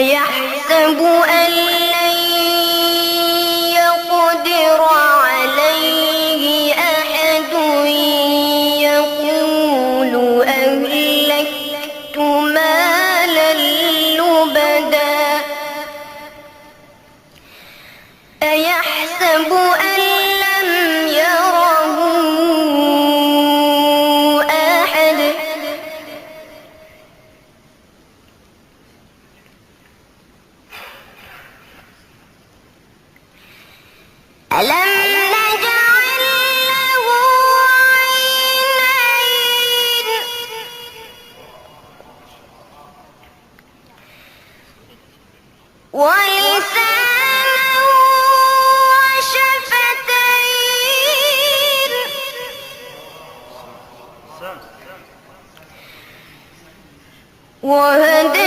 أيحسب أن لن يقدر عليه أحد يقول أهلكت مالا لبدا أيحسب أن لم يره أحد ألم نجعل له عينين ولسانا وشفتين وهديناه